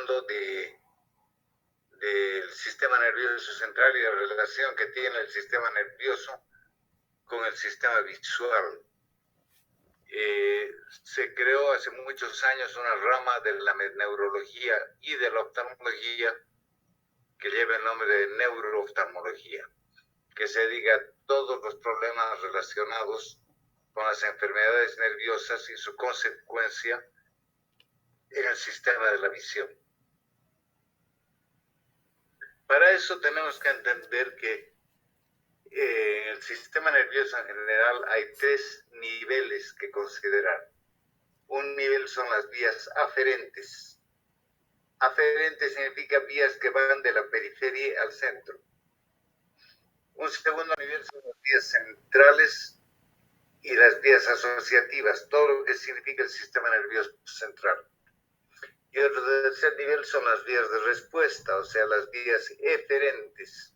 hablando del sistema nervioso central y la relación que tiene el sistema nervioso con el sistema visual. Se creó hace muchos años una rama de la neurología y de la oftalmología que lleva el nombre de neurooftalmología, que se dedica a todos los problemas relacionados con las enfermedades nerviosas y su consecuencia en el sistema de la visión. Para eso tenemos que entender que en el sistema nervioso en general hay 3 niveles que considerar. Un nivel son las vías aferentes. Aferentes significa vías que van de la periferia al centro. Un segundo nivel son las vías centrales y las vías asociativas, todo lo que significa el sistema nervioso central. Y otro tercer nivel son las vías de respuesta, o sea, las vías eferentes,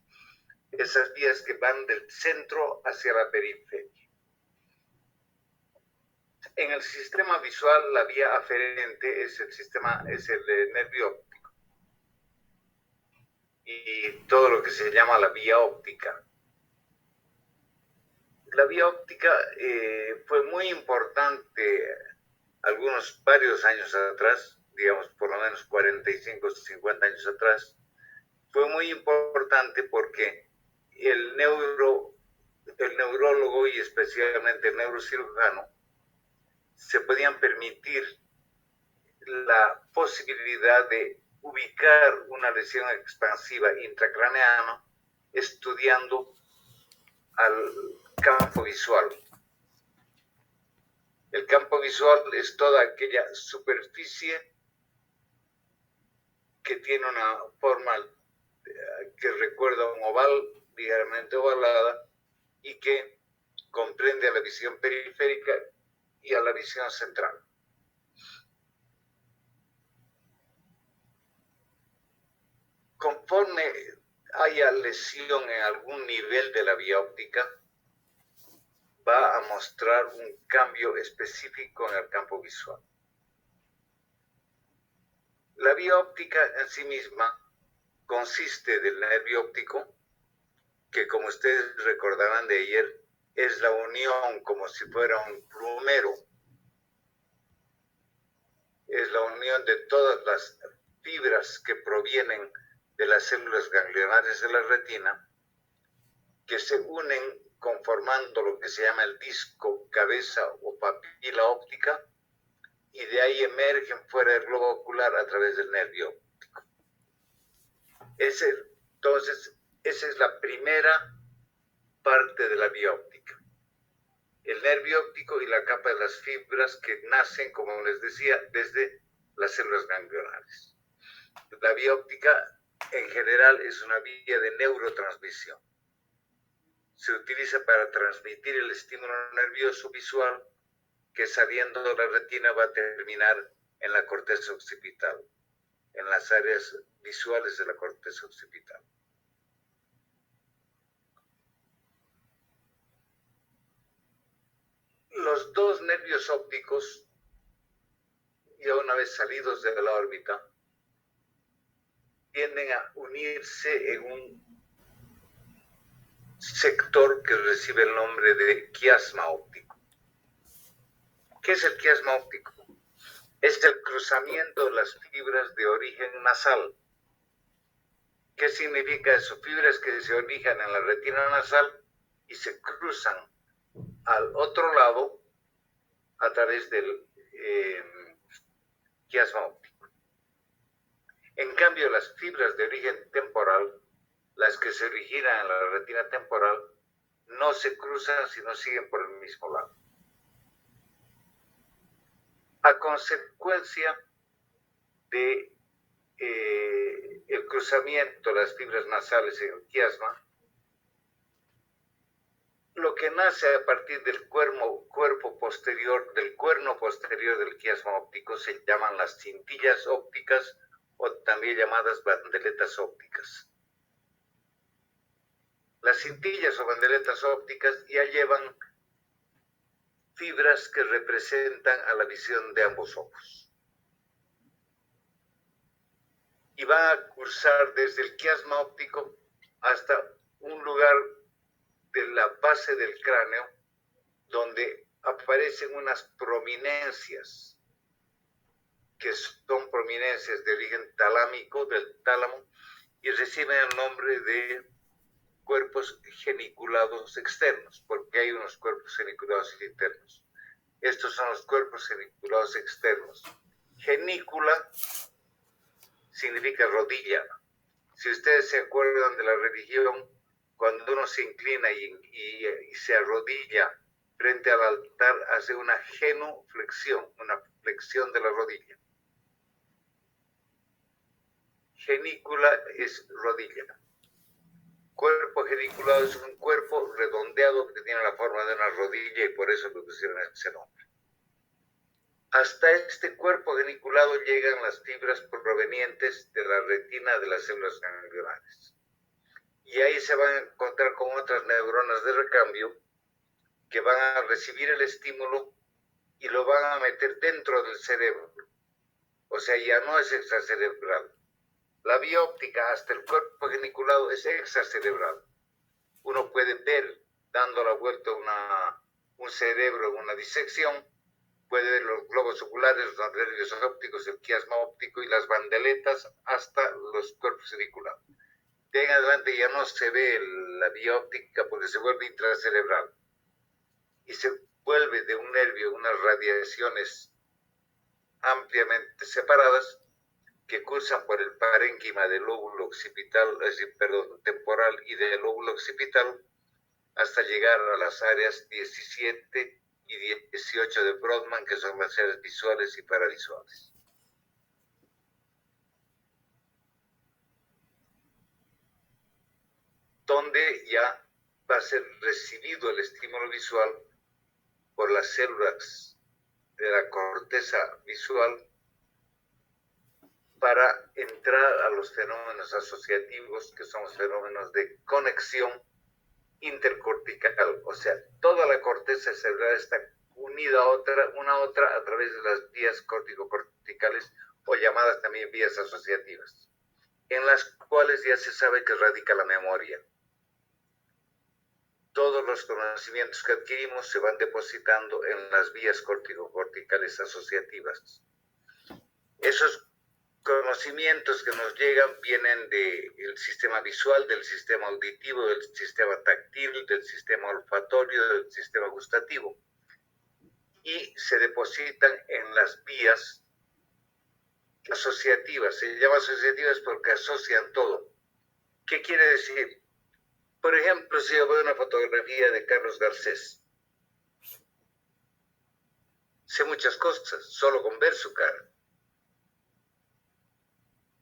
esas vías que van del centro hacia la periferia. En el sistema visual, la vía aferente es el nervio óptico y todo lo que se llama la vía óptica. La vía óptica fue muy importante varios años atrás, digamos por lo menos 45 o 50 años atrás. Fue muy importante porque el neurólogo y especialmente el neurocirujano se podían permitir la posibilidad de ubicar una lesión expansiva intracraneana estudiando al campo visual. El campo visual es toda aquella superficie que tiene una forma que recuerda un oval, ligeramente ovalada, y que comprende a la visión periférica y a la visión central. Conforme haya lesión en algún nivel de la vía óptica, va a mostrar un cambio específico en el campo visual. La vía óptica en sí misma consiste del nervio óptico, que como ustedes recordarán de ayer, es la unión como si fuera un plumero. Es la unión de todas las fibras que provienen de las células ganglionares de la retina, que se unen conformando lo que se llama el disco, cabeza o papila óptica, y de ahí emergen fuera del globo ocular a través del nervio óptico. Entonces, esa es la primera parte de la vía óptica. El nervio óptico y la capa de las fibras que nacen, como les decía, desde las células ganglionares. La vía óptica en general es una vía de neurotransmisión. Se utiliza para transmitir el estímulo nervioso visual que saliendo de la retina va a terminar en la corteza occipital, en las áreas visuales de la corteza occipital. Los dos nervios ópticos, ya una vez salidos de la órbita, tienden a unirse en un sector que recibe el nombre de quiasma óptico. ¿Qué es el quiasma óptico? Es el cruzamiento de las fibras de origen nasal. ¿Qué significa eso? Fibras que se originan en la retina nasal y se cruzan al otro lado a través del quiasma óptico. En cambio, las fibras de origen temporal, las que se originan en la retina temporal, no se cruzan, sino siguen por el mismo lado. A consecuencia de el cruzamiento de las fibras nasales en el quiasma, lo que nace a partir del cuerno posterior del quiasma óptico se llaman las cintillas ópticas o también llamadas bandeletas ópticas. Las cintillas o bandeletas ópticas ya llevan fibras que representan a la visión de ambos ojos. y va a cursar desde el quiasma óptico hasta un lugar de la base del cráneo donde aparecen unas prominencias que son prominencias de origen talámico, del tálamo, y reciben el nombre de cuerpos geniculados externos, porque hay unos cuerpos geniculados internos. Estos son los cuerpos geniculados externos. Genícula significa rodilla. Si ustedes se acuerdan de la religión, cuando uno se inclina y se arrodilla frente al altar, hace una genuflexión, una flexión de la rodilla. Genícula es rodilla. Cuerpo geniculado es un cuerpo redondeado que tiene la forma de una rodilla y por eso le pusieron ese nombre. Hasta este cuerpo geniculado llegan las fibras provenientes de la retina de las células ganglionares. Y ahí se van a encontrar con otras neuronas de recambio que van a recibir el estímulo y lo van a meter dentro del cerebro. O sea, ya no es extracerebral. La vía óptica hasta el cuerpo geniculado es extracerebral. Uno puede ver, dando la vuelta un cerebro en una disección, puede ver los globos oculares, los nervios ópticos, el quiasma óptico y las bandeletas hasta los cuerpos geniculados. De ahí en adelante ya no se ve la vía óptica porque se vuelve intracerebral y se vuelve de un nervio unas radiaciones ampliamente separadas que cursan por el parénquima del lóbulo occipital, temporal y del lóbulo occipital hasta llegar a las áreas 17 y 18 de Brodmann, que son las áreas visuales y paravisuales. Donde ya va a ser recibido el estímulo visual por las células de la corteza visual para entrar a los fenómenos asociativos, que son los fenómenos de conexión intercortical. O sea, toda la corteza cerebral está unida a una a otra a través de las vías córtico-corticales o llamadas también vías asociativas, en las cuales ya se sabe que radica la memoria. Todos los conocimientos que adquirimos se van depositando en las vías córtico-corticales asociativas. Esos conocimientos que nos llegan vienen del sistema visual, del sistema auditivo, del sistema táctil, del sistema olfatorio, del sistema gustativo, y se depositan en las vías asociativas. Se llama asociativas porque asocian todo. ¿Qué quiere decir? Por ejemplo, si yo veo una fotografía de Carlos Garcés, sé muchas cosas solo con ver su cara.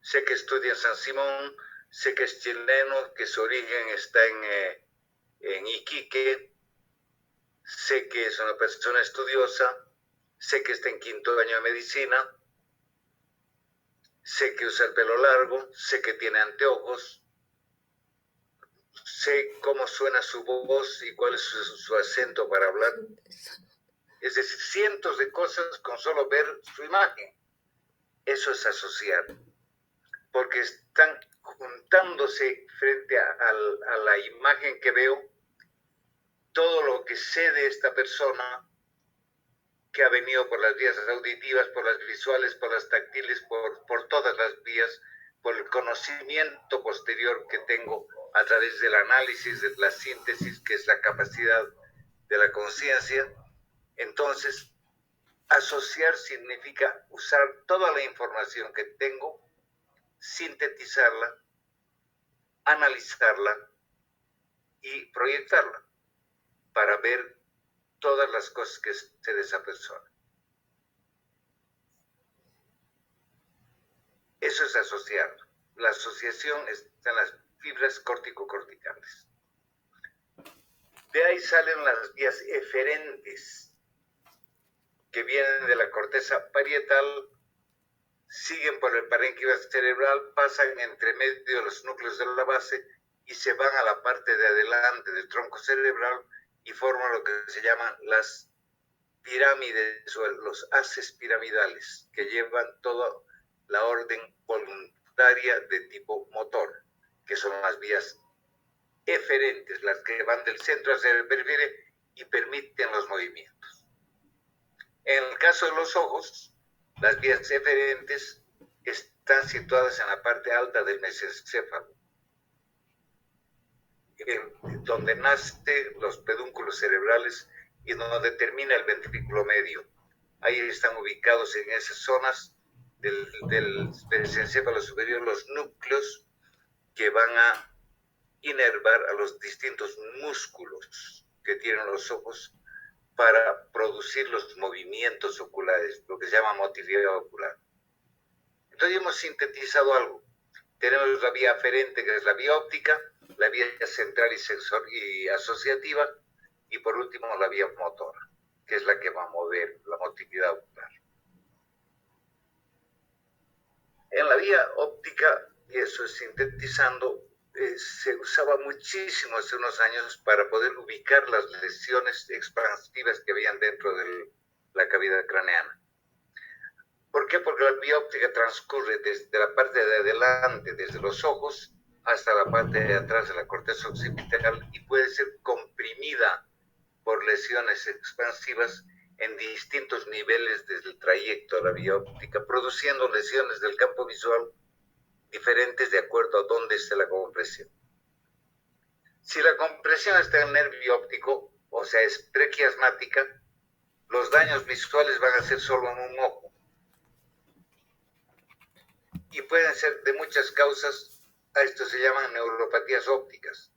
Sé que estudia en San Simón, sé que es chileno, que su origen está en Iquique, sé que es una persona estudiosa, sé que está en 5º año de medicina, sé que usa el pelo largo, sé que tiene anteojos, sé cómo suena su voz y cuál es su acento para hablar. Es decir, cientos de cosas con solo ver su imagen. Eso es asociar, porque están juntándose frente a la imagen que veo todo lo que sé de esta persona que ha venido por las vías auditivas, por las visuales, por las táctiles, por todas las vías, por el conocimiento posterior que tengo a través del análisis, de la síntesis, que es la capacidad de la conciencia. Entonces, asociar significa usar toda la información que tengo, sintetizarla, analizarla y proyectarla para ver todas las cosas que sé de esa persona. Eso es asociar. La asociación está en las fibras córtico-corticales. De ahí salen las vías eferentes, que vienen de la corteza parietal, siguen por el parénquima cerebral, pasan entre medio de los núcleos de la base y se van a la parte de adelante del tronco cerebral y forman lo que se llaman las pirámides o los haces piramidales, que llevan toda la orden voluntad secundaria de tipo motor, que son las vías eferentes, las que van del centro hacia la periferia y permiten los movimientos. En el caso de los ojos, las vías eferentes están situadas en la parte alta del mesencéfalo, donde nacen los pedúnculos cerebrales y donde termina el ventrículo medio. Ahí están ubicados en esas zonas del mesencéfalo superior los núcleos que van a inervar a los distintos músculos que tienen los ojos para producir los movimientos oculares, lo que se llama motilidad ocular. Entonces hemos sintetizado algo. Tenemos la vía aferente, que es la vía óptica, la vía central y asociativa, y por último la vía motora, que es la que va a mover la motilidad ocular. En la vía óptica, y eso es sintetizando, se usaba muchísimo hace unos años para poder ubicar las lesiones expansivas que habían dentro de la cavidad craneana. ¿Por qué? Porque la vía óptica transcurre desde la parte de adelante, desde los ojos, hasta la parte de atrás de la corteza occipital y puede ser comprimida por lesiones expansivas en distintos niveles desde el trayecto de la vía óptica, produciendo lesiones del campo visual diferentes de acuerdo a dónde esté la compresión. Si la compresión está en el nervio óptico, o sea, es prequiasmática, los daños visuales van a ser solo en un ojo. Y pueden ser de muchas causas, a esto se llaman neuropatías ópticas.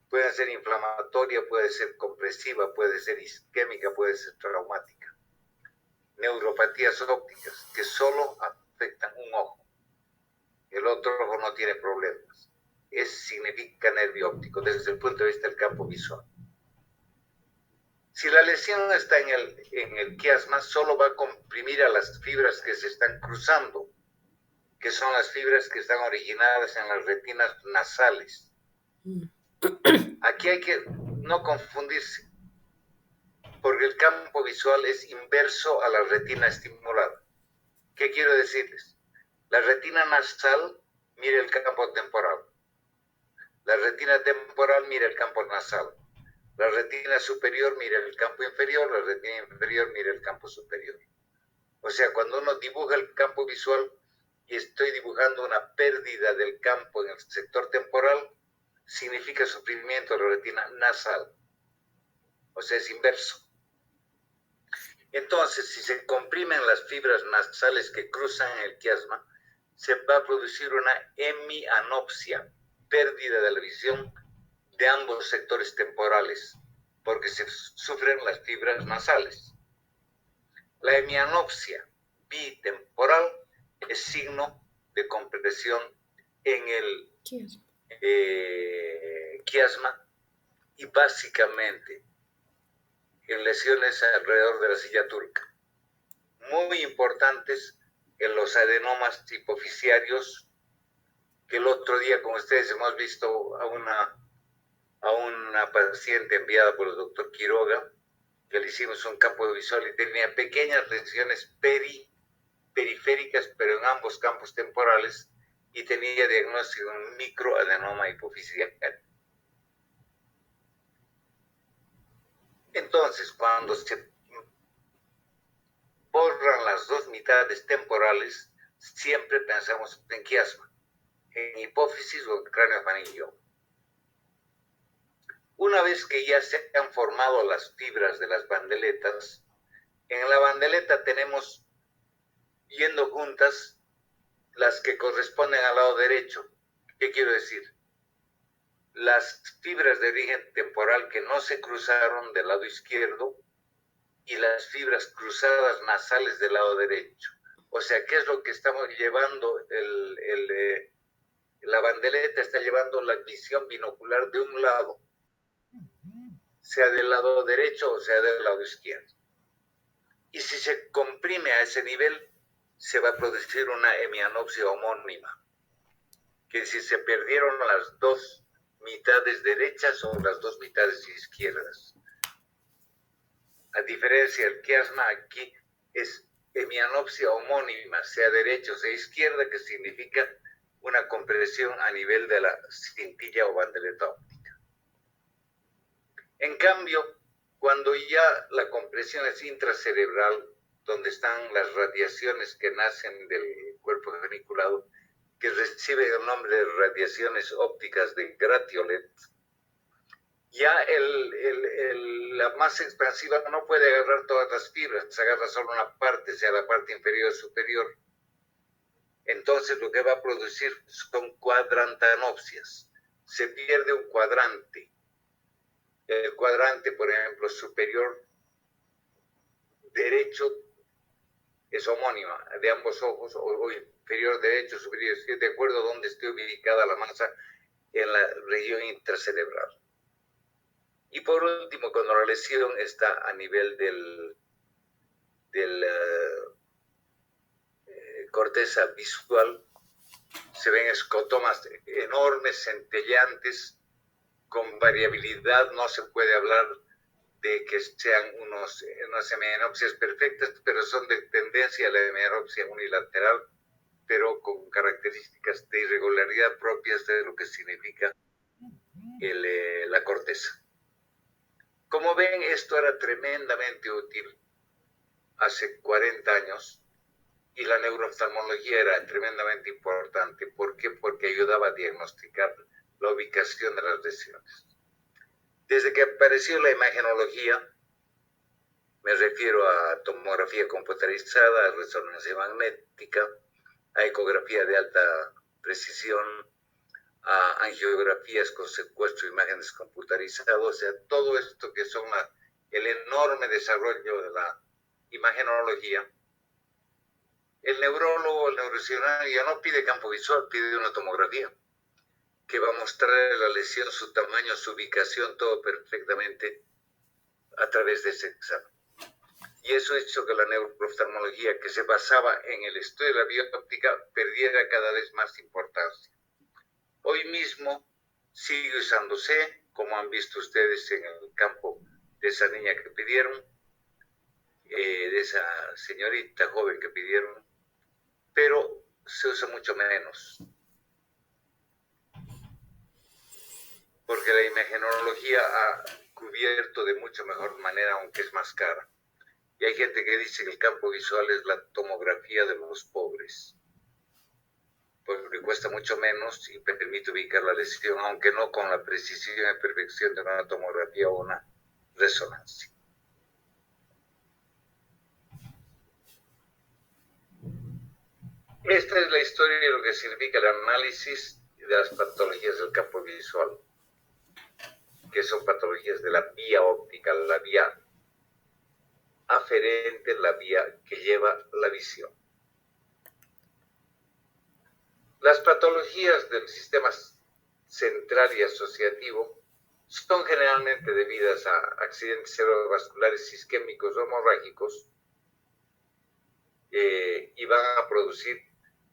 Puede ser inflamatoria, puede ser compresiva, puede ser isquémica, puede ser traumática. Neuropatías ópticas que solo afectan un ojo. El otro ojo no tiene problemas. Eso significa nervio óptico desde el punto de vista del campo visual. Si la lesión está en el quiasma, solo va a comprimir a las fibras que se están cruzando, que son las fibras que están originadas en las retinas nasales. Aquí hay que no confundirse, porque el campo visual es inverso a la retina estimulada. ¿Qué quiero decirles? La retina nasal mira el campo temporal. La retina temporal mira el campo nasal. La retina superior mira el campo inferior, la retina inferior mira el campo superior. O sea, cuando uno dibuja el campo visual y estoy dibujando una pérdida del campo en el sector temporal, significa sufrimiento de la retina nasal. O sea, es inverso. Entonces, si se comprimen las fibras nasales que cruzan el quiasma, se va a producir una hemianopsia, pérdida de la visión de ambos sectores temporales, porque se sufren las fibras nasales. La hemianopsia bitemporal es signo de compresión en el quiasma y básicamente en lesiones alrededor de la silla turca. Muy importantes en los adenomas hipofisiarios, que el otro día con ustedes hemos visto a una paciente enviada por el doctor Quiroga, que le hicimos un campo visual y tenía pequeñas lesiones periféricas, pero en ambos campos temporales, y tenía diagnóstico de un microadenoma hipofisiario. Entonces, cuando se borran las dos mitades temporales, siempre pensamos en quiasma, en hipófisis o en cráneo faríngeo. Una vez que ya se han formado las fibras de las bandeletas, en la bandeleta tenemos, yendo juntas, las que corresponden al lado derecho. ¿Qué quiero decir? Las fibras de origen temporal que no se cruzaron del lado izquierdo y las fibras cruzadas nasales del lado derecho. O sea, ¿qué es lo que estamos llevando? La bandeleta está llevando la visión binocular de un lado, sea del lado derecho o sea del lado izquierdo. Y si se comprime a ese nivel, se va a producir una hemianopsia homónima, que si se perdieron las dos mitades derechas o las dos mitades izquierdas. A diferencia del quiasma, aquí es hemianopsia homónima, sea derecha o sea izquierda, que significa una compresión a nivel de la cintilla o bandeleta óptica. En cambio, cuando ya la compresión es intracerebral, donde están las radiaciones que nacen del cuerpo geniculado, que recibe el nombre de radiaciones ópticas de gratiolet, ya la masa expansiva no puede agarrar todas las fibras, se agarra solo una parte, sea la parte inferior o superior. Entonces lo que va a producir son cuadrantanopsias. Se pierde un cuadrante. El cuadrante, por ejemplo, superior derecho es homónima de ambos ojos, o inferior derecho, superior izquierdo, de acuerdo a dónde esté ubicada la masa en la región intracerebral. Y por último, cuando la lesión está a nivel del corteza visual, se ven escotomas enormes, centelleantes, con variabilidad. No se puede hablar de que sean unas hemianopsias perfectas, pero son de tendencia a la hemianopsia unilateral, pero con características de irregularidad propias de lo que significa la corteza. Como ven, esto era tremendamente útil hace 40 años y la neurooftalmología era tremendamente importante. ¿Por qué? Porque ayudaba a diagnosticar la ubicación de las lesiones. Desde que apareció la imagenología, me refiero a tomografía computarizada, a resonancia magnética, a ecografía de alta precisión, a angiografías con secuestro de imágenes computarizadas, o sea, todo esto que son el enorme desarrollo de la imagenología. El neurólogo, el neurocirujano ya no pide campo visual, pide una tomografía que va a mostrar la lesión, su tamaño, su ubicación, todo perfectamente a través de ese examen. Y eso hizo que la neurooftalmología, que se basaba en el estudio de la bióptica, perdiera cada vez más importancia. Hoy mismo sigue usándose, como han visto ustedes en el campo de esa niña que pidieron, de esa señorita joven que pidieron, pero se usa mucho menos. Porque la imagenología ha cubierto de mucho mejor manera, aunque es más cara. Y hay gente que dice que el campo visual es la tomografía de los pobres, porque cuesta mucho menos y permite ubicar la lesión, aunque no con la precisión y perfección de una tomografía o una resonancia. Esta es la historia de lo que significa el análisis de las patologías del campo visual, que son patologías de la vía óptica, la vía aferente, la vía que lleva la visión. Las patologías del sistema central y asociativo son generalmente debidas a accidentes cerebrovasculares isquémicos o hemorrágicos y van a producir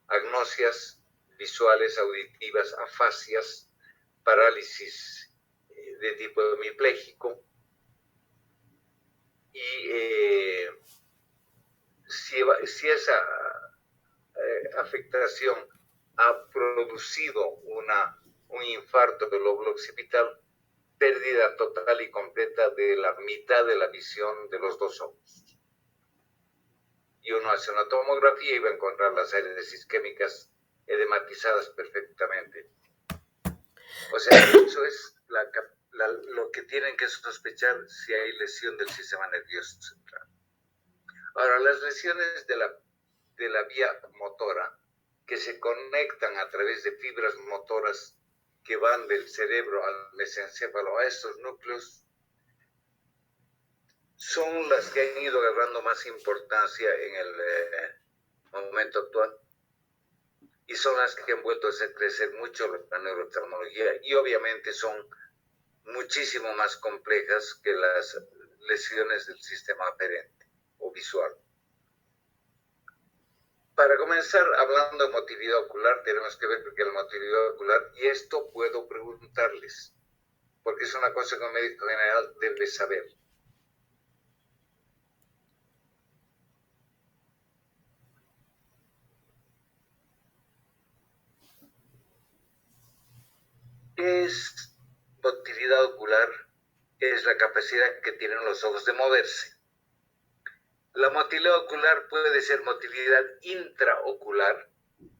agnosias visuales, auditivas, afasias, parálisis de tipo hemipléjico. Y si esa afectación ha producido un infarto del lóbulo occipital, pérdida total y completa de la mitad de la visión de los dos ojos. Y uno hace una tomografía y va a encontrar las áreas isquémicas edematizadas perfectamente. O sea, eso es lo que tienen que sospechar si hay lesión del sistema nervioso central. Ahora, las lesiones de la vía motora, que se conectan a través de fibras motoras que van del cerebro al mesencéfalo, a estos núcleos, son las que han ido agarrando más importancia en el momento actual y son las que han vuelto a hacer crecer mucho la neurooftalmología y obviamente son muchísimo más complejas que las lesiones del sistema aferente o visual. Para comenzar, hablando de motilidad ocular, tenemos que ver que la motilidad ocular, y esto puedo preguntarles, porque es una cosa que un médico general debe saber. ¿Qué es motilidad ocular? Es la capacidad que tienen los ojos de moverse. La motilidad ocular puede ser motilidad intraocular,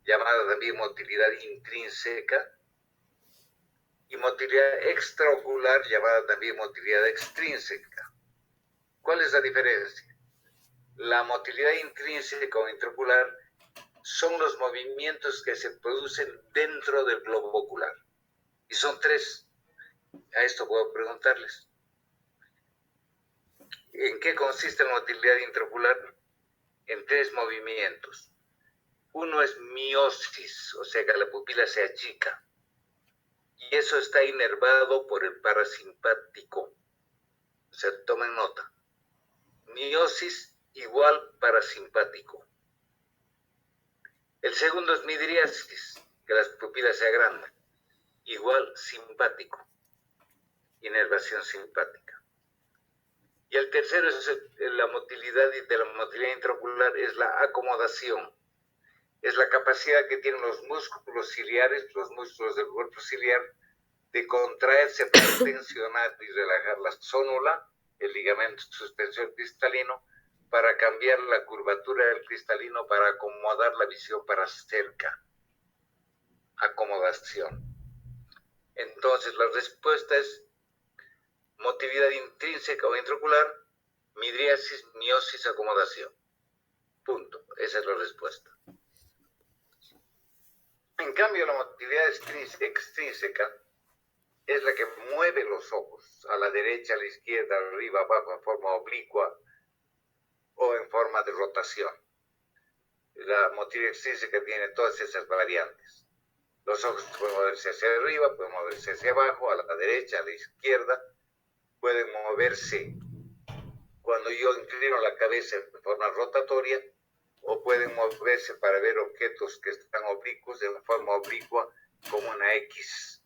llamada también motilidad intrínseca, y motilidad extraocular, llamada también motilidad extrínseca. ¿Cuál es la diferencia? La motilidad intrínseca o intraocular son los movimientos que se producen dentro del globo ocular. Y son tres. A esto puedo preguntarles. ¿En qué consiste la motilidad intraocular? En tres movimientos. Uno es miosis, o sea que la pupila se achica. Y eso está inervado por el parasimpático. O sea, tomen nota. Miosis igual parasimpático. El segundo es midriasis, que las pupilas se agrandan. Igual simpático. Inervación simpática. Y el tercero es la motilidad de la motilidad intraocular, es la acomodación. Es la capacidad que tienen los músculos ciliares, los músculos del cuerpo ciliar, de contraerse para tensionar y relajar la zónula, el ligamento suspensor cristalino, para cambiar la curvatura del cristalino, para acomodar la visión para cerca. Acomodación. Entonces, la respuesta es motilidad intrínseca o intraocular, midriasis, miosis, acomodación. Punto. Esa es la respuesta. En cambio, la motilidad extrínseca es la que mueve los ojos a la derecha, a la izquierda, arriba, abajo, en forma oblicua o en forma de rotación. La motilidad extrínseca tiene todas esas variantes. Los ojos pueden moverse hacia arriba, pueden moverse hacia abajo, a la derecha, a la izquierda, pueden moverse cuando yo inclino la cabeza en forma rotatoria, o pueden moverse para ver objetos que están oblicuos en forma oblicua como una X.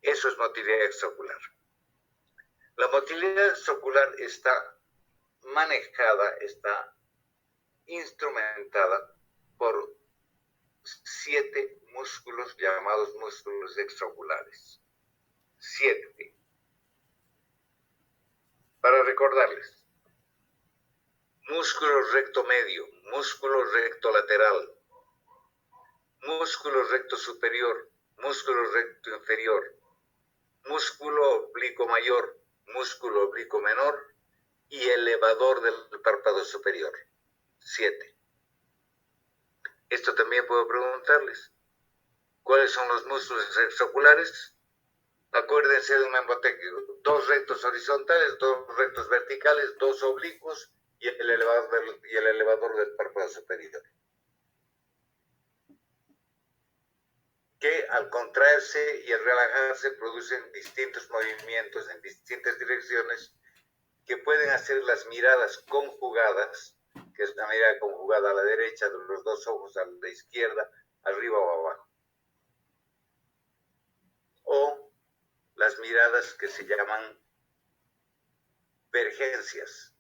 Eso es motilidad extraocular. La motilidad extraocular está manejada, está instrumentada por 7 músculos llamados músculos extraoculares. 7. Para recordarles: músculo recto medio, músculo recto lateral, músculo recto superior, músculo recto inferior, músculo oblicuo mayor, músculo oblicuo menor y elevador del párpado superior. 7. Esto también puedo preguntarles: ¿cuáles son los músculos extraoculares? Acuérdense de un membrotectio: 2 rectos horizontales, 2 rectos verticales, 2 oblicuos y el elevador del párpado superior, que al contraerse y al relajarse producen distintos movimientos en distintas direcciones que pueden hacer las miradas conjugadas, que es una mirada conjugada a la derecha de los 2 ojos, a la izquierda, arriba o abajo. O las miradas que se llaman vergencias,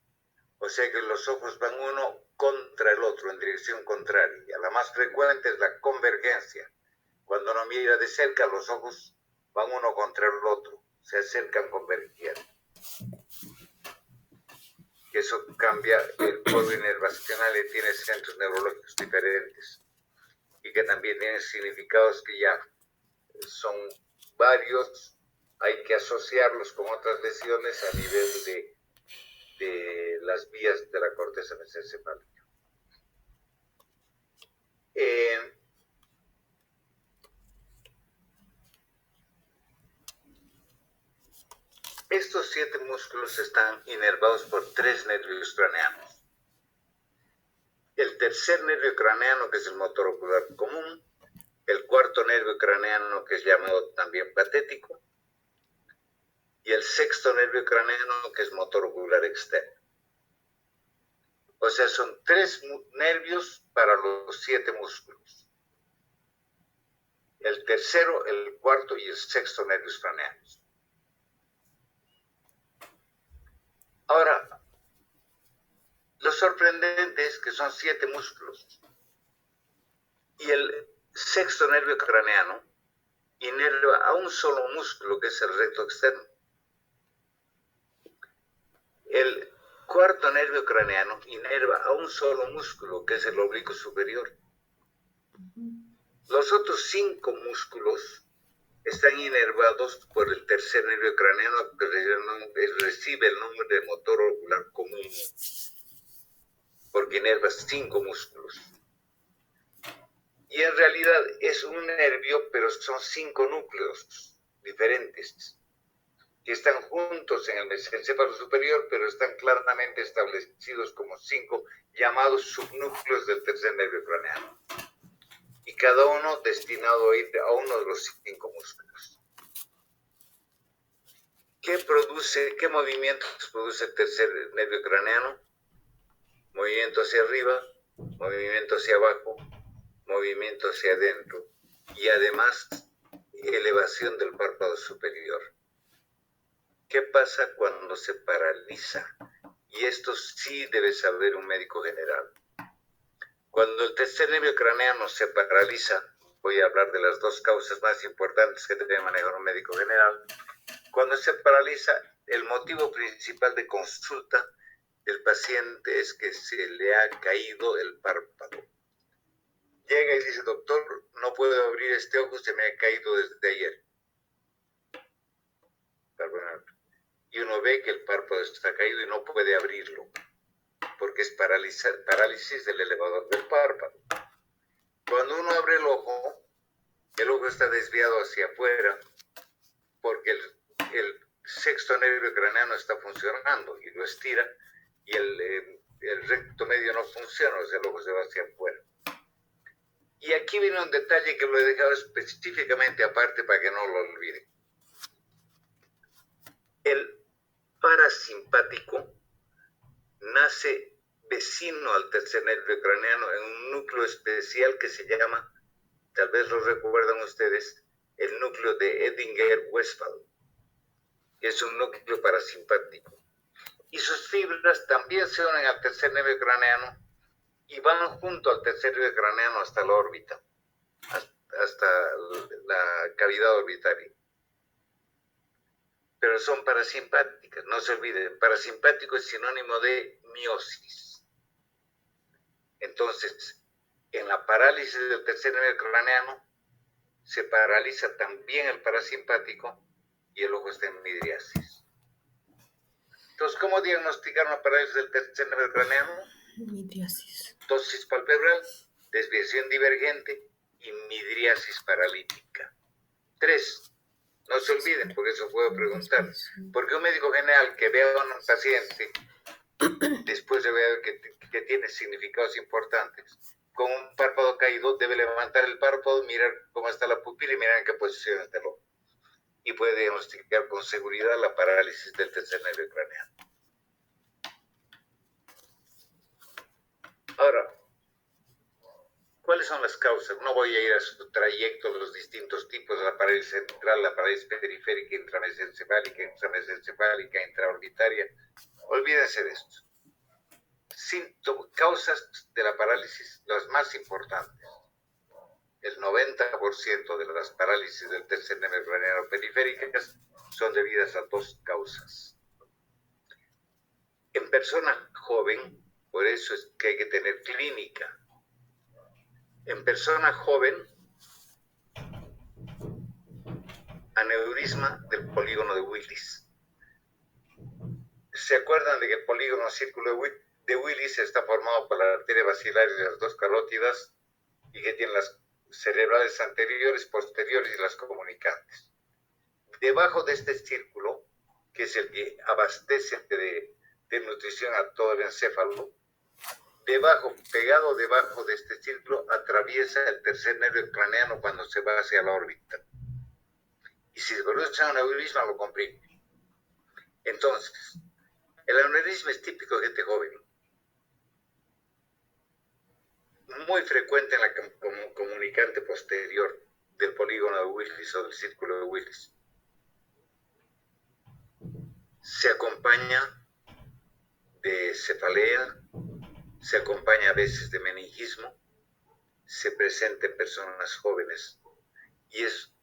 o sea que los ojos van uno contra el otro, en dirección contraria. La más frecuente es la convergencia. Cuando uno mira de cerca, los ojos van uno contra el otro, se acercan convergiendo. Eso cambia el polvo inervacional y tiene centros neurológicos diferentes, y que también tienen significados que ya son varios. Hay que asociarlos con otras lesiones a nivel de las vías de la corteza mesencefálica. Estos 7 músculos están inervados por 3 nervios craneanos. El tercer nervio craneano, que es el motor ocular común, el cuarto nervio craneano, que es llamado también patético, y el sexto nervio craneano, que es motor ocular externo. O sea, son 3 nervios para los 7 músculos. El tercero, el cuarto y el sexto nervios craneanos. Ahora, lo sorprendente es que son 7 músculos. Y el sexto nervio craneano inerva a un solo músculo, que es el recto externo. El cuarto nervio craneano inerva a un solo músculo, que es el oblicuo superior. Los otros 5 músculos están inervados por el tercer nervio craneano, que recibe el nombre de motor ocular común, porque inerva 5 músculos. Y en realidad es un nervio, pero son 5 núcleos diferentes, que están juntos en el mesencéfalo superior, pero están claramente establecidos como 5 llamados subnúcleos del tercer nervio craneano. Y cada uno destinado a ir a uno de los 5 músculos. ¿Qué movimientos produce el tercer nervio craneano? Movimiento hacia arriba, movimiento hacia abajo, movimiento hacia adentro y además elevación del párpado superior. ¿Qué pasa cuando se paraliza? Y esto sí debe saber un médico general. Cuando el tercer nervio craneano se paraliza, voy a hablar de las 2 causas más importantes que debe manejar un médico general. Cuando se paraliza, el motivo principal de consulta del paciente es que se le ha caído el párpado. Llega y dice, doctor, no puedo abrir este ojo, se me ha caído desde ayer. Y uno ve que el párpado está caído y no puede abrirlo, porque es parálisis del elevador del párpado. Cuando uno abre el ojo está desviado hacia afuera, porque el sexto nervio craneano está funcionando y lo estira, y el recto medio no funciona, o sea, el ojo se va hacia afuera. Y aquí viene un detalle que lo he dejado específicamente aparte para que no lo olviden. El parasimpático nace vecino al tercer nervio craneano en un núcleo especial que se llama, tal vez lo recuerdan ustedes, el núcleo de Edinger-Westphal, que es un núcleo parasimpático. Y sus fibras también se unen al tercer nervio craneano y van junto al tercer nervio craneano hasta la órbita, hasta la cavidad orbitaria. Pero son parasimpáticas, no se olviden, parasimpático es sinónimo de miosis. Entonces, en la parálisis del tercer nervio craneano, se paraliza también el parasimpático y el ojo está en midriasis. Entonces, ¿cómo diagnosticar una parálisis del tercer nervio craneano? Midriasis. Ptosis palpebral, desviación divergente y midriasis paralítica. 3. No se olviden, porque eso puedo preguntar. Porque un médico general que vea a un paciente, después de ver que tiene significados importantes, con un párpado caído, debe levantar el párpado, mirar cómo está la pupila y mirar en qué posición está el ojo. Y puede diagnosticar con seguridad la parálisis del tercer nervio craneano. Ahora, ¿cuáles son las causas? No voy a ir a su trayecto, los distintos tipos, la parálisis central, la parálisis periférica, intramesencefálica, intraorbitaria. Olvídense de esto. Causas de la parálisis, las más importantes. El 90% de las parálisis del tercer nervio craneano periféricas son debidas a 2 causas. En persona joven, por eso es que hay que tener clínica. En persona joven, aneurisma del polígono de Willis. ¿Se acuerdan de que el polígono círculo de Willis está formado por la arteria basilar y las 2 carótidas y que tiene las cerebrales anteriores, posteriores y las comunicantes? Debajo de este círculo, que es el que abastece de nutrición a todo el encéfalo, pegado debajo de este círculo, atraviesa el tercer nervio craneano cuando se va hacia la órbita. Y si se produce un aneurisma, lo comprime. Entonces, el aneurisma es típico de gente joven, muy frecuente en la comunicante posterior del polígono de Willis o del círculo de Willis. Se acompaña de cefalea, se acompaña a veces de meningismo, se presenta en personas jóvenes y es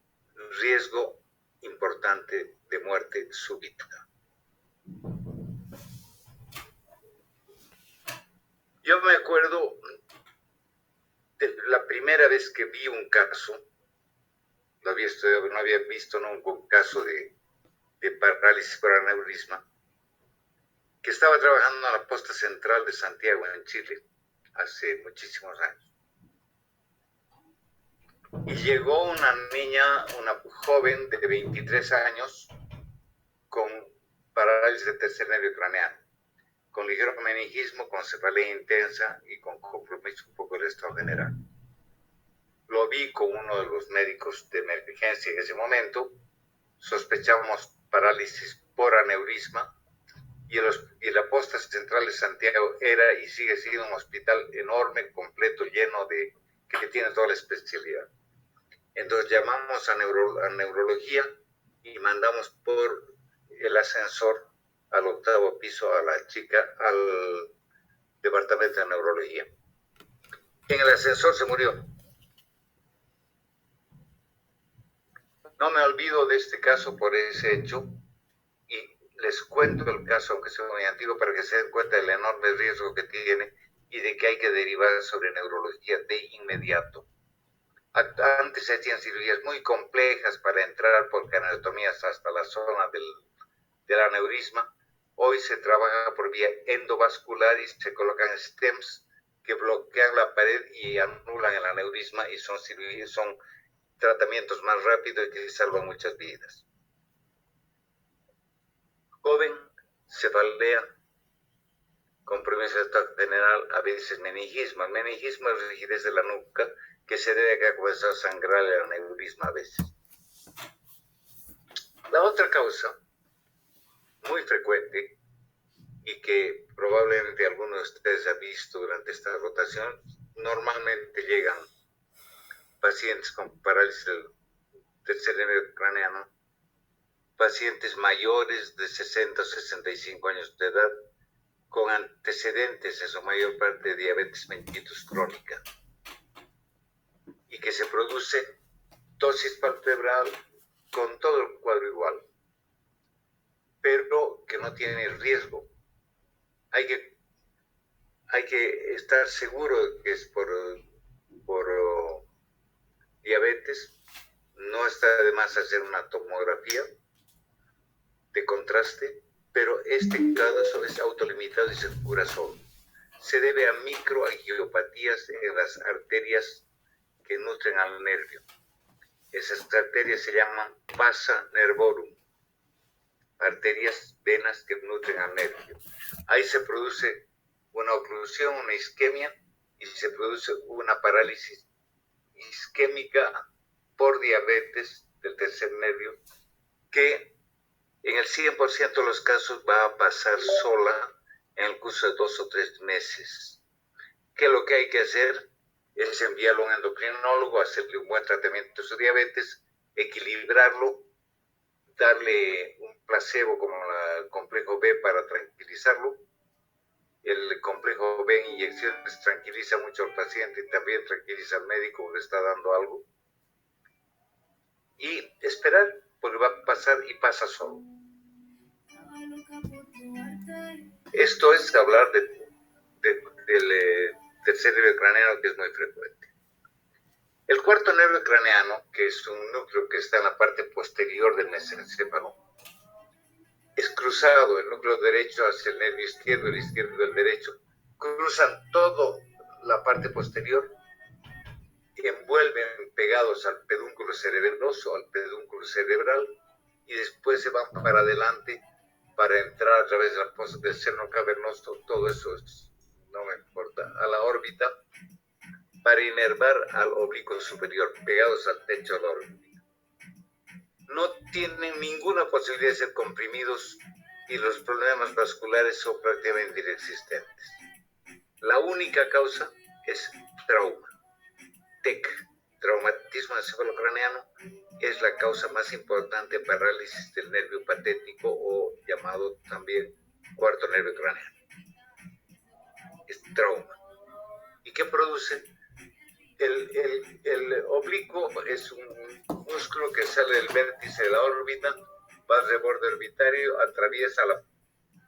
riesgo importante de muerte súbita. Yo me acuerdo de la primera vez que vi un caso, no había visto nunca un caso de parálisis por aneurisma, que estaba trabajando en la posta central de Santiago, en Chile, hace muchísimos años. Y llegó una niña, una joven de 23 años, con parálisis de tercer nervio craneano, con ligero meningismo, con cefalea intensa y con compromiso un poco del estado general. Lo vi con uno de los médicos de emergencia en ese momento. Sospechábamos parálisis por aneurisma, y la posta central de Santiago era y sigue siendo un hospital enorme, completo, lleno de, que tiene toda la especialidad. Entonces llamamos a neurología y mandamos por el ascensor al 8º piso a la chica, al departamento de neurología. En el ascensor se murió. No me olvido de este caso por ese hecho, y les cuento el caso, aunque sea muy antiguo, para que se den cuenta del enorme riesgo que tiene y de que hay que derivar sobre neurología de inmediato. Antes se hacían cirugías muy complejas para entrar por craniotomías hasta la zona del aneurisma. Hoy se trabaja por vía endovascular y se colocan stents que bloquean la pared y anulan el aneurisma, y son tratamientos más rápidos y que salvan muchas vidas. Joven, cefalea, compromiso de estado general, a veces meningismo. El meningismo es rigidez de la nuca que se debe a que ha comenzado a sangrar el aneurisma a veces. La otra causa, muy frecuente, y que probablemente algunos de ustedes han visto durante esta rotación, normalmente llegan pacientes con parálisis del tercer nervio craneano, pacientes mayores de 60 o 65 años de edad, con antecedentes, en su mayor parte, de diabetes mellitus crónica, y que se produce ptosis palpebral con todo el cuadro igual, pero que no tiene riesgo. Hay que estar seguro de que es por diabetes. No está de más hacer una tomografía de contraste, pero este caso es autolimitado y se cura solo. Se debe a microangiopatías en las arterias que nutren al nervio. Esas arterias se llaman vasa nervorum, arterias, venas que nutren al nervio. Ahí se produce una oclusión, una isquemia, y se produce una parálisis isquémica por diabetes del tercer nervio, que en el 100% de los casos va a pasar sola en el curso de 2 o 3 meses. Que lo que hay que hacer es enviarlo a un endocrinólogo, hacerle un buen tratamiento de su diabetes, equilibrarlo, darle un placebo como el complejo B para tranquilizarlo. El complejo B en inyecciones tranquiliza mucho al paciente y también tranquiliza al médico que le está dando algo. Y esperar, porque va a pasar y pasa solo. Esto es hablar del tercer nervio craneano, que es muy frecuente. El cuarto nervio craneano, que es un núcleo que está en la parte posterior del mesencéfalo, es cruzado, el núcleo derecho hacia el nervio izquierdo, el izquierdo del derecho, cruzan toda la parte posterior y envuelven pegados al pedúnculo cerebroso, al pedúnculo cerebral, y después se van para adelante para entrar a través de la fosa del seno cavernoso. Todo eso no me importa, a la órbita, para inervar al oblicuo superior, pegados al techo de la órbita. No tienen ninguna posibilidad de ser comprimidos y los problemas vasculares son prácticamente inexistentes. La única causa es trauma. TEC, traumatismo encefalocraneano, es la causa más importante de parálisis del nervio patético, o llamado también cuarto nervio craneano. Es trauma. ¿Y qué produce? El oblicuo es un músculo que sale del vértice de la órbita, va al reborde orbitario, atraviesa la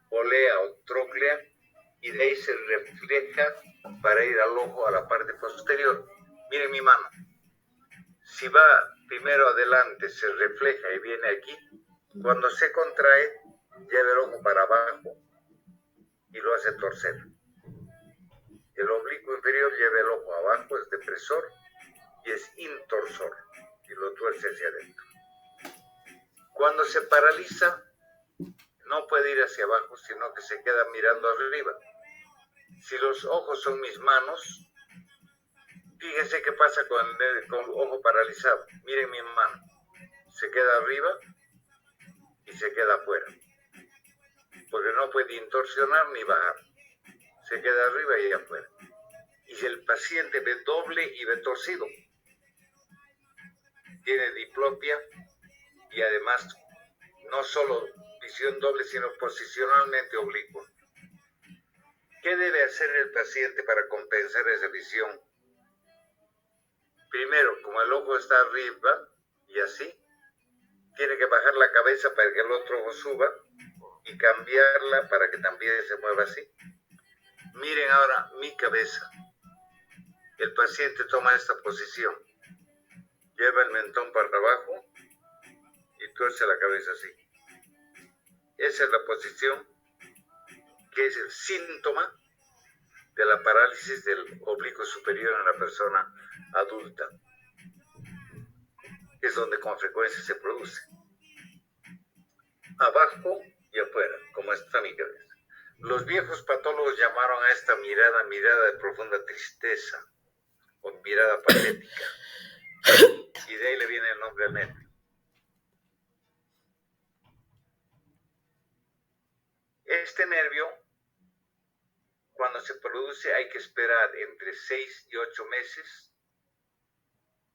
polea o tróclea y de ahí se refleja para ir al ojo, a la parte posterior. Miren mi mano. Si va primero adelante, se refleja y viene aquí. Cuando se contrae, lleva el ojo para abajo y lo hace torcer. El oblicuo inferior lleva el ojo abajo, es depresor y es intorsor y lo tuerce hacia adentro. Cuando se paraliza, no puede ir hacia abajo, sino que se queda mirando arriba. Si los ojos son mis manos, fíjense qué pasa con el ojo paralizado. Miren mi mano. Se queda arriba y se queda afuera. Porque no puede intorsionar ni bajar. Se queda arriba y afuera. Y si el paciente ve doble y ve torcido, tiene diplopia y además no solo visión doble, sino posicionalmente oblicua. ¿Qué debe hacer el paciente para compensar esa visión? Primero, como el ojo está arriba y así, tiene que bajar la cabeza para que el otro ojo suba y cambiarla para que también se mueva así. Miren ahora mi cabeza. El paciente toma esta posición. Lleva el mentón para abajo y tuerce la cabeza así. Esa es la posición que es el síntoma de la parálisis del oblicuo superior en la persona adulta, que es donde con frecuencia se produce. Abajo y afuera, como está mi cabeza. Los viejos patólogos llamaron a esta mirada de profunda tristeza o mirada patética. Y de ahí le viene el nombre al nervio. Este nervio, cuando se produce, hay que esperar entre 6 y 8 meses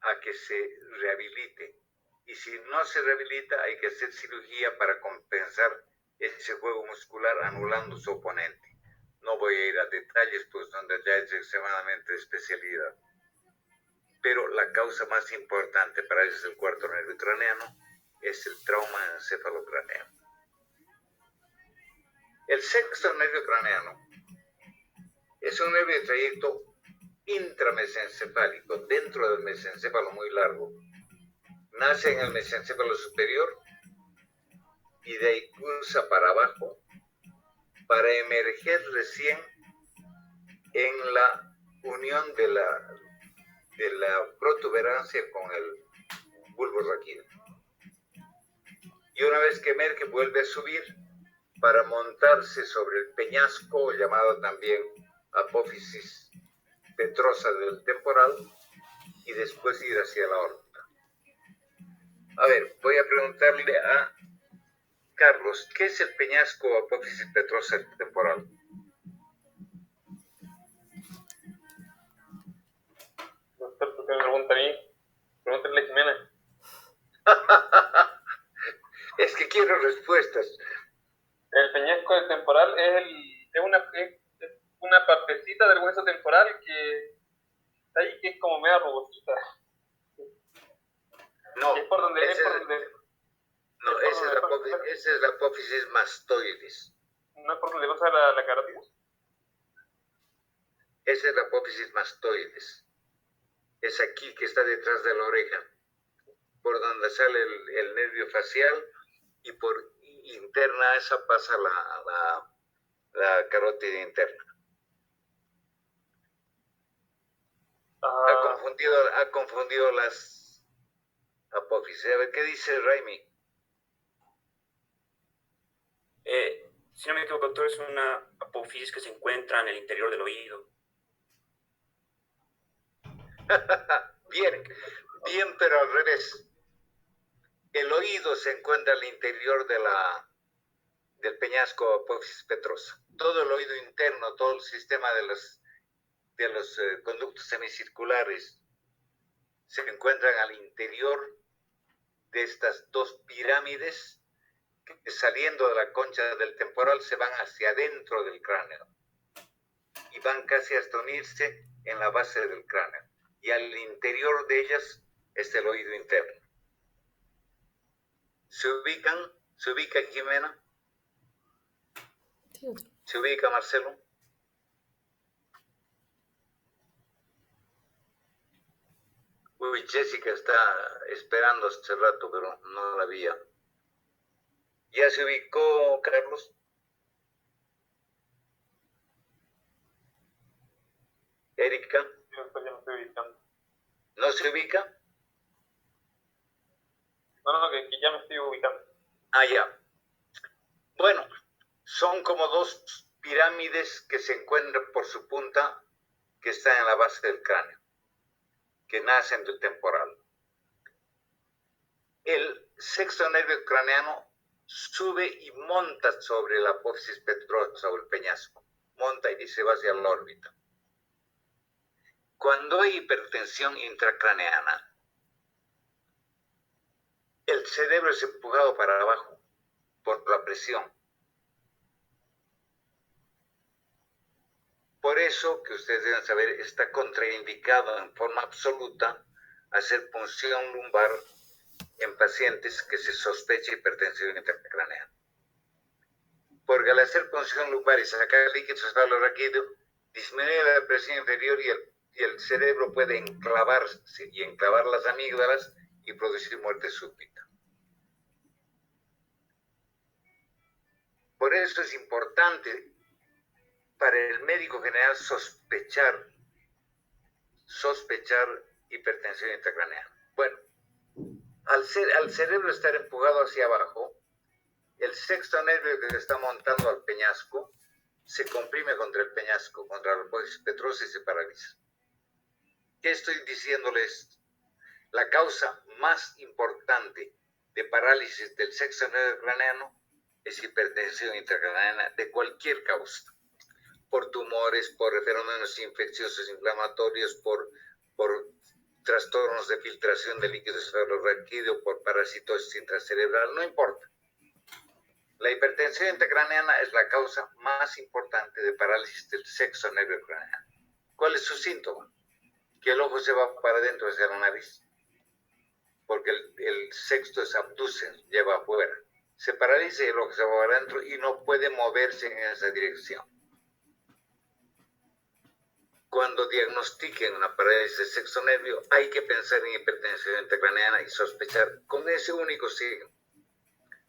a que se rehabilite. Y si no se rehabilita, hay que hacer cirugía para compensar ese juego muscular anulando su oponente. No voy a ir a detalles, pues donde ya es extremadamente de especialidad. Pero la causa más importante para eso es el cuarto nervio craneano, es el trauma encefalocraneano. El sexto nervio craneano es un nervio de trayecto intramesencefálico, dentro del mesencéfalo muy largo. Nace en el mesencéfalo superior y de ahí cruza para abajo para emerger recién en la unión de la protuberancia con el bulbo raquídeo. Y una vez que emerge vuelve a subir para montarse sobre el peñasco, llamado también apófisis petrosa del temporal, y después ir hacia la órbita. A ver, voy a preguntarle a Carlos, ¿qué es el peñasco o apófisis petrosa del temporal? Doctor, ¿por qué me pregunta a mí? Pregúntale a Jimena. Es que quiero respuestas. El peñasco del temporal es una partecita del hueso temporal que está ahí, que es como media rugosita. No, es por donde... esa es la apófisis mastoides. ¿No es por donde pasa la carótida? Esa es la apófisis mastoides. Es aquí que está detrás de la oreja, por donde sale el nervio facial y por interna esa pasa la carótida interna. Ha confundido las apófisis. A ver, ¿qué dice Raimi? Si no me equivoco, doctor, es una apófisis que se encuentra en el interior del oído. Bien, pero al revés. El oído se encuentra al interior del peñasco apófisis petrosa. Todo el oído interno, todo el sistema de los conductos semicirculares se encuentran al interior de estas dos pirámides que saliendo de la concha del temporal se van hacia adentro del cráneo y van casi hasta unirse en la base del cráneo. y al interior de ellas está el oído interno. ¿Se ubica Jimena? Sí, doctor. ¿Se ubica Marcelo? Uy, Jessica está esperando hace rato, pero no la vi. ¿Ya se ubicó, Carlos? ¿Erika? Yo estoy, ya me estoy ubicando. ¿No se ubica? No, que ya me estoy ubicando. Ah, ya. Bueno, son como dos pirámides que se encuentran por su punta, que están en la base del cráneo, que nacen del temporal. El sexto nervio craneano sube y monta sobre la apófisis petrosa o el peñasco, monta y se va hacia la órbita. Cuando hay hipertensión intracraneana, el cerebro es empujado para abajo por la presión. Por eso, que ustedes deben saber, está contraindicado en forma absoluta hacer punción lumbar en pacientes que se sospecha hipertensión intracraneana. Porque al hacer punción lumbar y sacar el líquido cefalorraquídeo, disminuye la presión inferior y el cerebro puede enclavarse y enclavar las amígdalas y producir muerte súbita. Por eso es importante para el médico general sospechar hipertensión intracraneana. Bueno, al cerebro estar empujado hacia abajo, el sexto nervio que está montando al peñasco se comprime contra el peñasco, contra la apófisis petrosa y se paraliza. ¿Qué estoy diciéndoles? La causa más importante de parálisis del sexto nervio craneano es hipertensión intracraneana de cualquier causa. Por tumores, por fenómenos infecciosos inflamatorios, por trastornos de filtración de líquido cefalorraquídeo, por parasitosis intracerebral, no importa. La hipertensión intracraneana es la causa más importante de parálisis del sexto nervio craneano. ¿Cuál es su síntoma? Que el ojo se va para adentro hacia la nariz, porque el sexto es abducen, lleva afuera. Se paraliza y el ojo se va para adentro y no puede moverse en esa dirección. Cuando diagnostiquen una parálisis del sexto nervio, hay que pensar en hipertensión intracraneana y sospechar con ese único signo.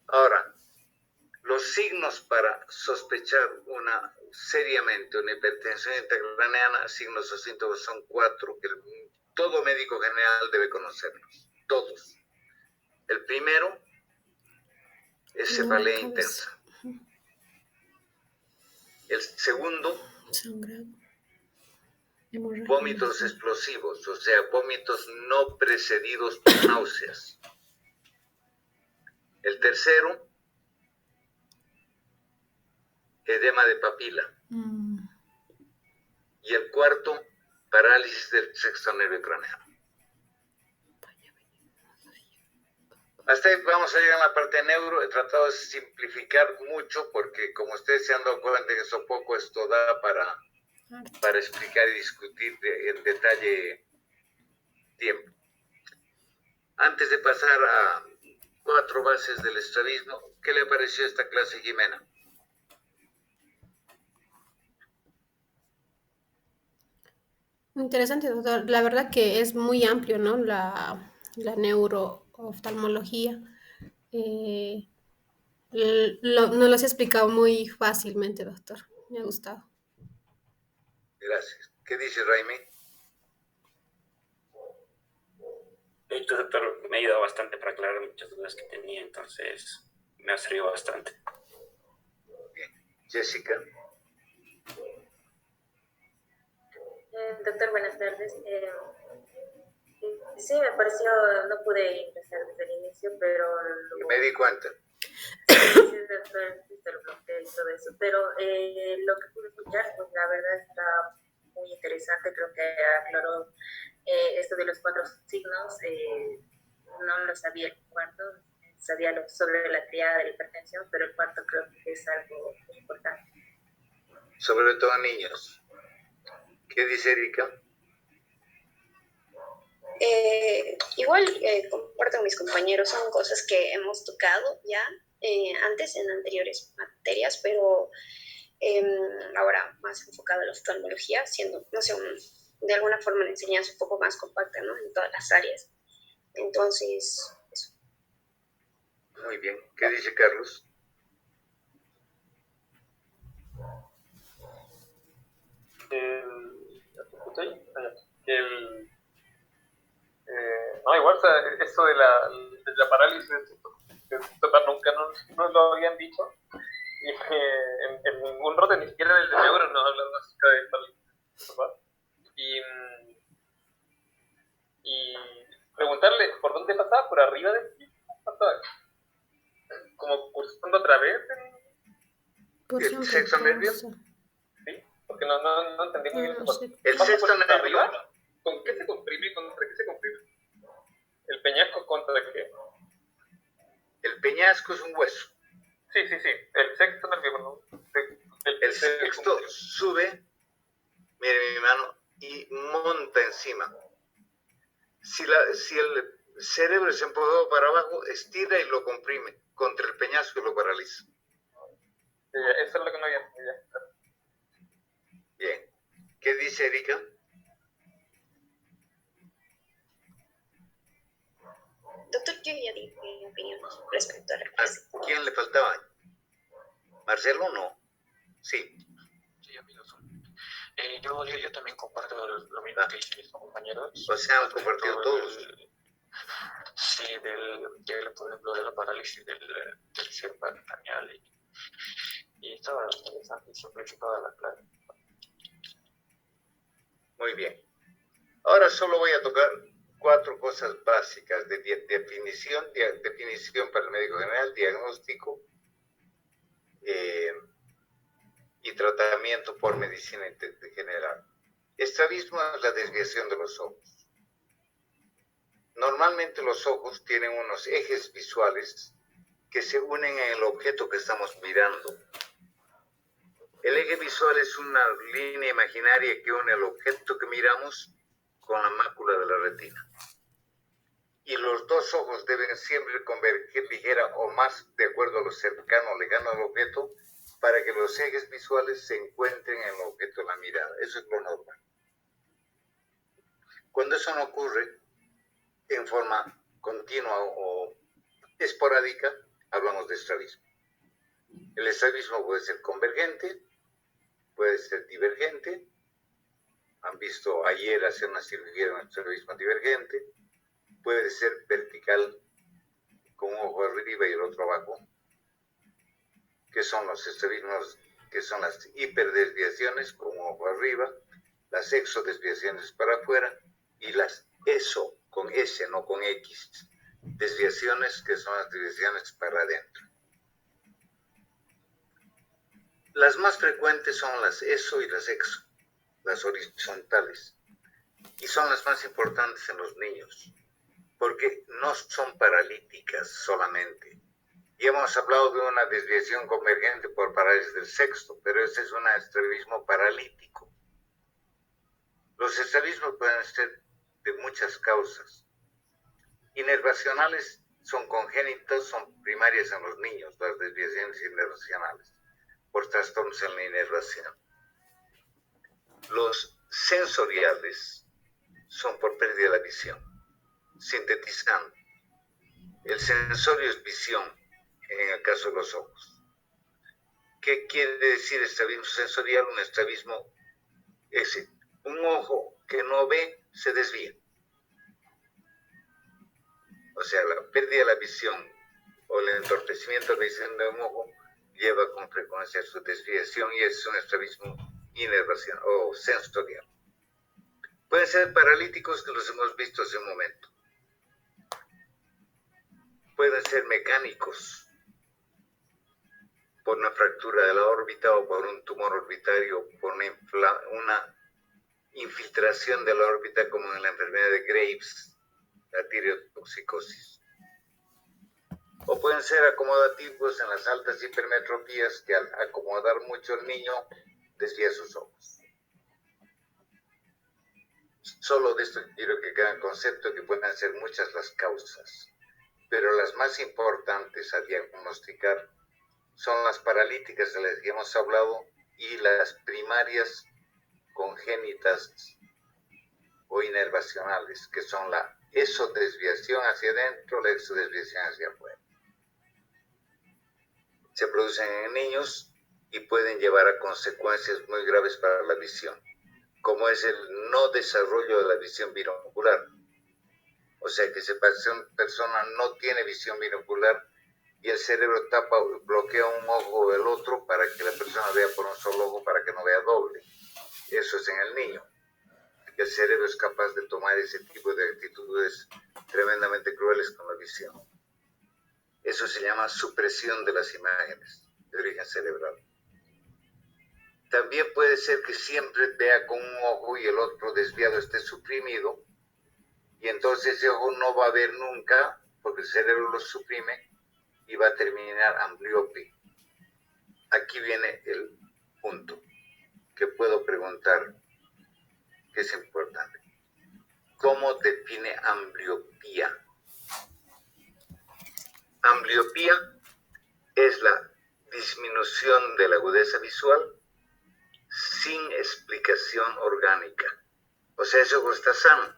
Ahora, los signos para sospechar seriamente una hipertensión intracraneana, signos o síntomas son 4, que todo médico general debe conocerlos, todos. El primero es cefalea intensa. El segundo, Sangrado. vómitos explosivos, o sea, vómitos no precedidos por náuseas. El tercero, edema de papila. Y el cuarto, parálisis del sexto nervio craneano. Hasta ahí vamos a llegar a la parte de neuro. He tratado de simplificar mucho porque, como ustedes se han dado cuenta que eso poco esto da para explicar y discutir en detalle tiempo. Antes de pasar a 4 bases del estrabismo, ¿qué le pareció esta clase, Jimena? Interesante, doctor. La verdad que es muy amplio, ¿no? La neurooftalmología. Nos lo has explicado muy fácilmente, doctor. Me ha gustado. Gracias. ¿Qué dice Raimi? De hecho, doctor, me ha ayudado bastante para aclarar muchas dudas que tenía, entonces me ha servido bastante. Bien. Jessica. Doctor, buenas tardes. Sí, me pareció, no pude ingresar desde el inicio, pero... Me di cuenta. Sí, doctor, te lo bloqueé y todo eso, pero lo que pude escuchar, pues la verdad está muy interesante, creo que aclaró esto de los 4 signos, no lo sabía el cuarto, sabía sobre la triada de la hipertensión, pero el cuarto creo que es algo muy importante. Sobre todo niños. ¿Qué dice Erika? Igual comparto con mis compañeros, son cosas que hemos tocado ya antes en anteriores materias, pero ahora más enfocado a la oftalmología, siendo, no sé, de alguna forma la enseñanza un poco más compacta, ¿no? En todas las áreas. Entonces, eso. Muy bien. ¿Qué dice Carlos? No, igual, o sea, eso de la parálisis nunca nos lo habían dicho. Y en ningún rote, ni siquiera en el de neuro, nos hablan acerca de parálisis, ¿verdad? Y preguntarle por dónde pasaba, por arriba de ti, pasaba, como cursando a través ¿El sexto nervio? Sí, porque no entendí muy bien. ¿El sexto nervio? ¿Con qué se comprime y contra qué se comprime? ¿El peñasco contra qué? El peñasco es un hueso. Sí. El sexto nervio, ¿no? El sexto sube, mire mi mano, y monta encima. Si el cerebro se empujó para abajo, estira y lo comprime contra el peñasco y lo paraliza. Eso es lo que no había entendido. Bien. ¿Qué dice Erika? Doctor, yo ya di mi opinión respecto a la ¿A clase. quién le faltaba? ¿Marcelo no? Sí. Sí, amigos. Yo también comparto lo mismo que dicen mis compañeros. O sea, han compartido todos. Sí, por ejemplo, de la parálisis del cerebro craneal. Y estaba interesante, simplificada la clase. Muy bien. Ahora solo voy a tocar 4 cosas básicas de definición para el médico general, diagnóstico y tratamiento por medicina general. Estrabismo es la desviación de los ojos. Normalmente los ojos tienen unos ejes visuales que se unen en el objeto que estamos mirando. El eje visual es una línea imaginaria que une el objeto que miramos con la mácula de la retina. Y los dos ojos deben siempre converger ligera o más de acuerdo a lo cercano o lejano al objeto para que los ejes visuales se encuentren en el objeto de la mirada. Eso es lo normal. Cuando eso no ocurre en forma continua o esporádica, hablamos de estrabismo. El estrabismo puede ser convergente, puede ser divergente. Han visto ayer hacer una cirugía de un estrabismo divergente. Puede ser vertical, con un ojo arriba y el otro abajo, que son los estrabismos, que son las hiperdesviaciones con un ojo arriba, las exodesviaciones para afuera y las eso, con S, no con X, desviaciones que son las desviaciones para adentro. Las más frecuentes son las ESO y las EXO, las horizontales, y son las más importantes en los niños, porque no son paralíticas solamente. Y hemos hablado de una desviación convergente por parálisis del sexto, pero este es un estrabismo paralítico. Los estrabismos pueden ser de muchas causas. Inervacionales son congénitos, son primarias en los niños, las desviaciones inervacionales, por trastornos en la inervación. Los sensoriales son por pérdida de la visión. Sintetizando, el sensorio es visión en el caso de los ojos. ¿Qué quiere decir estrabismo sensorial? Un estrabismo es un ojo que no ve se desvía. O sea, la pérdida de la visión o el entorpecimiento de la visión de un ojo lleva con frecuencia a su desviación y es un estrabismo inervacional o sensorial. Pueden ser paralíticos, que los hemos visto hace un momento. Pueden ser mecánicos, por una fractura de la órbita o por un tumor orbitario, por una infiltración de la órbita como en la enfermedad de Graves, la tireotoxicosis. O pueden ser acomodativos en las altas hipermetropías que al acomodar mucho el niño desvía sus ojos. Solo de esto quiero que quede el concepto que pueden ser muchas las causas, pero las más importantes a diagnosticar son las paralíticas de las que hemos hablado y las primarias congénitas o inervacionales, que son la esodesviación hacia adentro, la exodesviación hacia afuera. Se producen en niños y pueden llevar a consecuencias muy graves para la visión, como es el no desarrollo de la visión binocular. O sea que esa persona no tiene visión binocular y el cerebro bloquea un ojo o el otro para que la persona vea por un solo ojo, para que no vea doble. Eso es en el niño. El cerebro es capaz de tomar ese tipo de actitudes tremendamente crueles con la visión. Eso se llama supresión de las imágenes de origen cerebral. También puede ser que siempre vea con un ojo y el otro desviado esté suprimido, y entonces ese ojo no va a ver nunca, porque el cerebro lo suprime, y va a terminar ambliope. Aquí viene el punto que puedo preguntar, que es importante. ¿Cómo define ambliopía? Ambliopía es la disminución de la agudeza visual sin explicación orgánica. O sea, ese ojo está sano,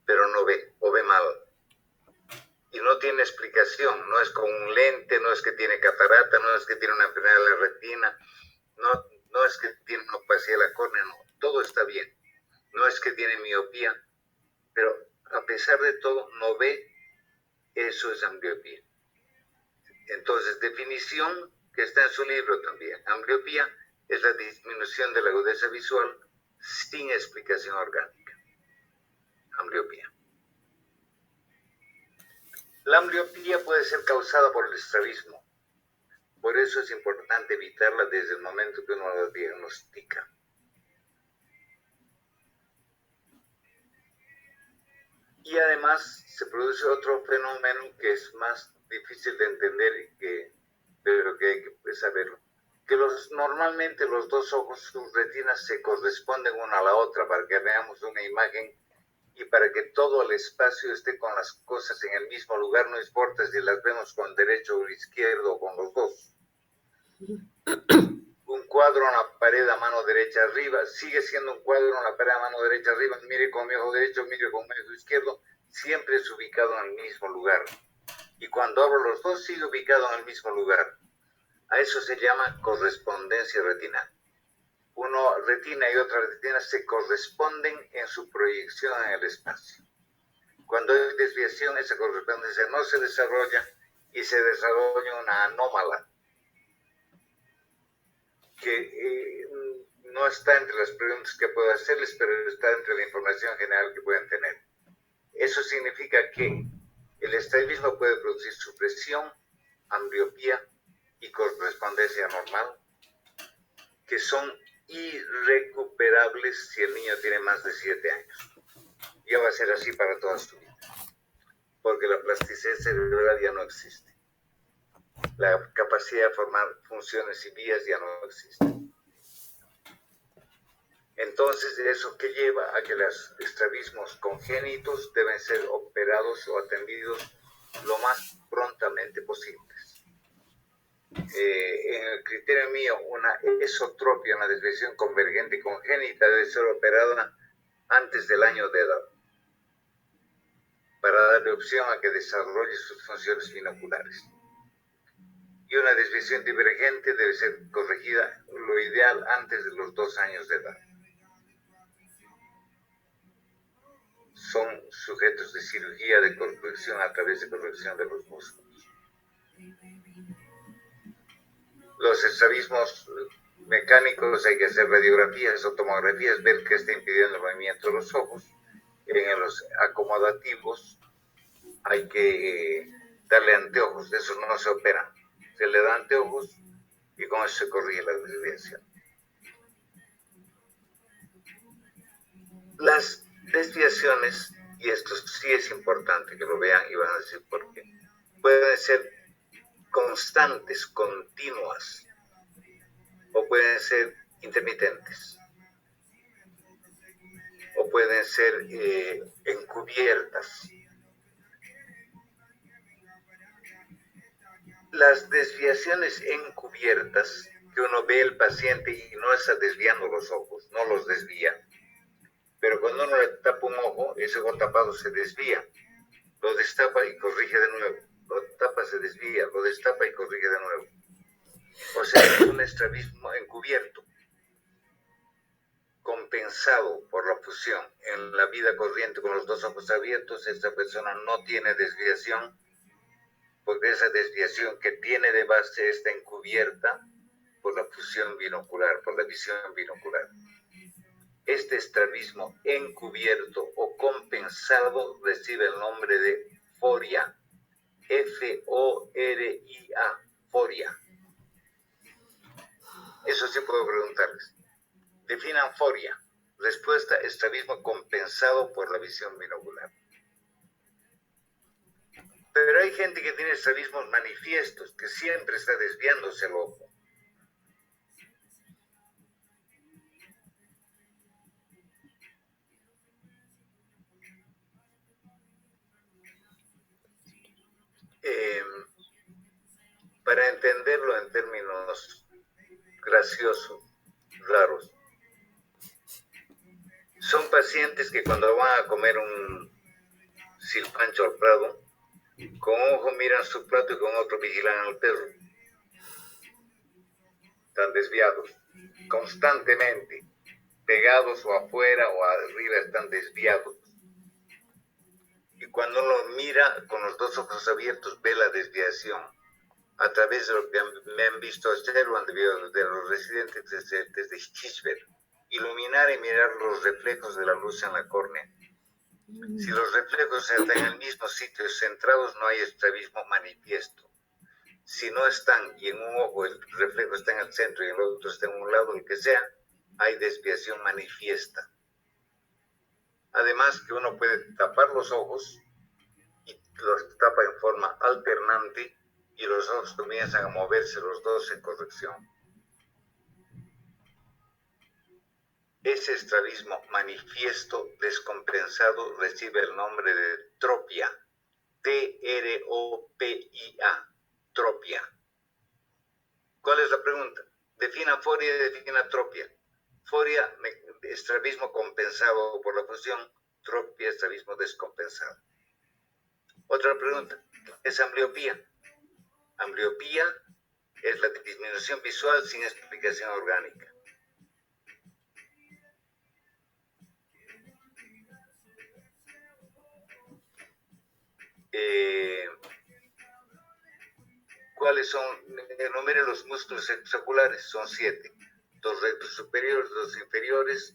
pero no ve, o ve mal. Y no tiene explicación, no es con un lente, no es que tiene catarata, no es que tiene una enfermedad de la retina, no es que tiene una opacidad de la córnea, no, todo está bien. No es que tiene miopía, pero a pesar de todo no ve, eso es ambliopía. Entonces, definición que está en su libro también. Ambliopía es la disminución de la agudeza visual sin explicación orgánica. Ambliopía. La ambliopía puede ser causada por el estrabismo. Por eso es importante evitarla desde el momento que uno la diagnostica. Y además se produce otro fenómeno que es más difícil de entender, pero que hay que saberlo. Que normalmente los dos ojos, sus retinas se corresponden una a la otra para que veamos una imagen y para que todo el espacio esté con las cosas en el mismo lugar, no importa si las vemos con derecho o izquierdo o con los dos. Un cuadro en la pared a mano derecha arriba sigue siendo un cuadro en la pared a mano derecha arriba, mire con mi ojo derecho, mire con mi ojo izquierdo, siempre es ubicado en el mismo lugar. Y cuando abro los dos, sigue ubicado en el mismo lugar. A eso se llama correspondencia retinal. Una retina y otra retina se corresponden en su proyección en el espacio. Cuando hay desviación, esa correspondencia no se desarrolla y se desarrolla una anómala que no está entre las preguntas que puedo hacerles, pero está entre la información general que pueden tener. Eso significa que el estrabismo puede producir supresión, ambliopía y correspondencia normal, que son irrecuperables si el niño tiene más de 7 años. Ya va a ser así para toda su vida, porque la plasticidad cerebral ya no existe. La capacidad de formar funciones y vías ya no existe. Entonces, eso que lleva a que los estrabismos congénitos deben ser operados o atendidos lo más prontamente posibles. En el criterio mío, una esotropia, una desviación convergente congénita debe ser operada antes del año de edad para darle opción a que desarrolle sus funciones binoculares. Y una desviación divergente debe ser corregida, lo ideal, antes de los 2 años de edad. Son sujetos de cirugía de corrección a través de corrección de los músculos. Los estrabismos mecánicos hay que hacer radiografías o tomografías, ver qué está impidiendo el movimiento de los ojos. En los acomodativos hay que darle anteojos, de eso no se opera. Se le da anteojos y con eso se corrige la desviación. Las desviaciones, y esto sí es importante que lo vean y van a decir por qué, pueden ser constantes, continuas, o pueden ser intermitentes. o pueden ser encubiertas. Las desviaciones encubiertas, que uno ve al paciente y no está desviando los ojos, no los desvía, pero cuando uno le tapa un ojo, ese ojo tapado se desvía, lo destapa y corrige de nuevo, lo tapa, se desvía, lo destapa y corrige de nuevo. O sea, es un estrabismo encubierto, compensado por la fusión. En la vida corriente con los dos ojos abiertos, esta persona no tiene desviación, porque esa desviación que tiene de base está encubierta por la fusión binocular, por la visión binocular. Este estrabismo encubierto o compensado recibe el nombre de foria, F-O-R-I-A, foria. Eso sí puedo preguntarles. Definan foria. Respuesta: estrabismo compensado por la visión binocular. Pero hay gente que tiene estrabismos manifiestos, que siempre está desviándose el ojo. Para entenderlo en términos graciosos, raros, son pacientes que cuando van a comer un silpancho al prado, con un ojo miran su plato y con otro vigilan al perro. Están desviados, constantemente, pegados o afuera o arriba, están desviados. Y cuando uno mira con los dos ojos abiertos, ve la desviación. A través de lo que me han visto hacer o han debido de los residentes desde Hirschberg, iluminar y mirar los reflejos de la luz en la córnea. Si los reflejos están en el mismo sitio, centrados, no hay estrabismo manifiesto. Si no están y en un ojo el reflejo está en el centro y en el otro está en un lado, el que sea, hay desviación manifiesta. Además que uno puede tapar los ojos y los tapa en forma alternante y los ojos comienzan a moverse los dos en corrección. Ese estrabismo manifiesto descompensado recibe el nombre de tropia, T-R-O-P-I-A, tropia. ¿Cuál es la pregunta? Defina foria y defina tropia. Foria, estrabismo compensado por la fusión; tropia, estrabismo descompensado. Otra pregunta, ¿es ambliopía? Ambliopía es la disminución visual sin explicación orgánica. ¿Cuáles son? Enumere los músculos oculares, son 7. 2 rectos superiores, 2 inferiores,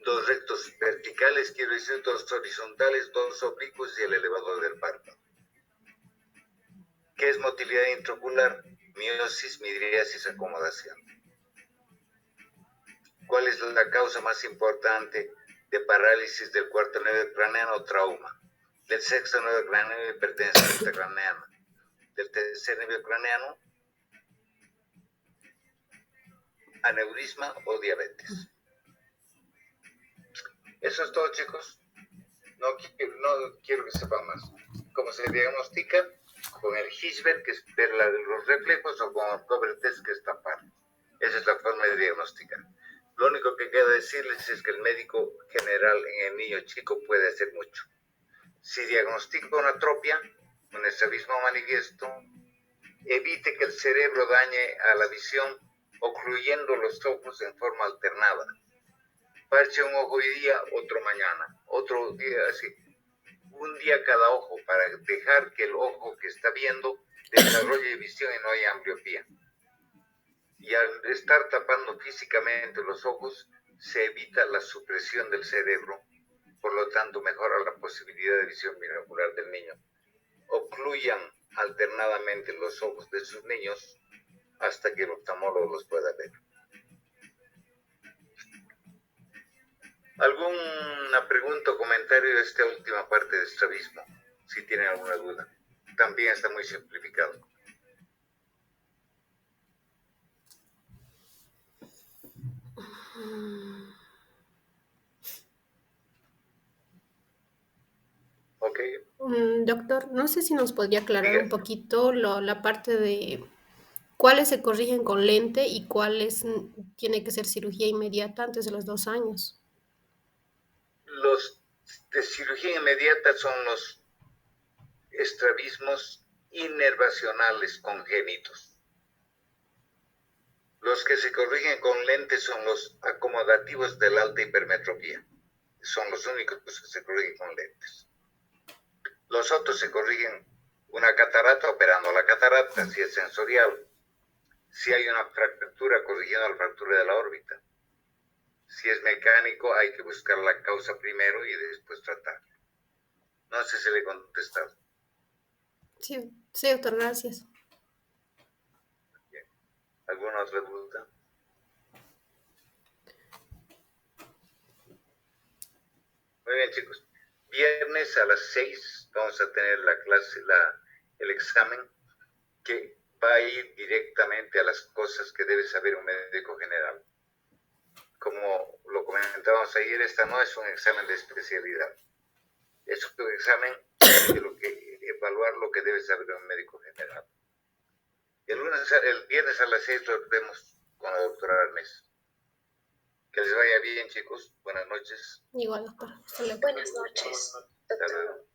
2 rectos verticales, quiero decir 2 horizontales, 2 oblicuos y el elevador del párpado. ¿Qué es motilidad intraocular? Miosis, midriasis, acomodación. ¿Cuál es la causa más importante de parálisis del cuarto nervio craneano? Trauma. Del sexto nervio craneano, hipertensión intracraneana. Del tercer nervio craneano, aneurisma o diabetes. Eso es todo, chicos. No quiero que sepan más. ¿Cómo se diagnostica? Con el Hirschberg, que es ver los reflejos, o con el cover test, que es tapar. Esa es la forma de diagnosticar. Lo único que queda decirles es que el médico general en el niño chico puede hacer mucho. Si diagnostica una atropia, un estrabismo manifiesto, evite que el cerebro dañe a la visión ocluyendo los ojos en forma alternada. Parche un ojo hoy día, otro mañana, otro día así. Un día cada ojo, para dejar que el ojo que está viendo desarrolle visión y no haya ambliopía. Y al estar tapando físicamente los ojos, se evita la supresión del cerebro, por lo tanto mejora la posibilidad de visión binocular del niño. Ocluyan alternadamente los ojos de sus niños hasta que el oftalmólogo los pueda ver. ¿Alguna pregunta o comentario de esta última parte de estrabismo? Si tienen alguna duda. También está muy simplificado. Ok. Doctor, no sé si nos podría aclarar un poquito la parte de cuáles se corrigen con lente y cuáles tiene que ser cirugía inmediata antes de los 2 años. Los de cirugía inmediata son los estrabismos inervacionales congénitos. Los que se corrigen con lentes son los acomodativos de la alta hipermetropía. Son los únicos que se corrigen con lentes. Los otros se corrigen una catarata operando la catarata, si es sensorial. Si hay una fractura, corrigiendo la fractura de la órbita. Si es mecánico, hay que buscar la causa primero y después tratarla. No sé si le he contestado. Sí, sí, doctor, gracias. Bien. ¿Alguna otra duda? Muy bien, chicos. Viernes a las 6 vamos a tener la clase, el examen que va a ir directamente a las cosas que debe saber un médico general. Como lo comentábamos ayer, esta no es un examen de especialidad. Es un examen de evaluar lo que debe saber un médico general. El viernes a las 6 lo vemos con la doctora Arnés. Que les vaya bien, chicos. Buenas noches. Igual, doctor. Hasta luego. Buenas noches, doctor. Hasta luego.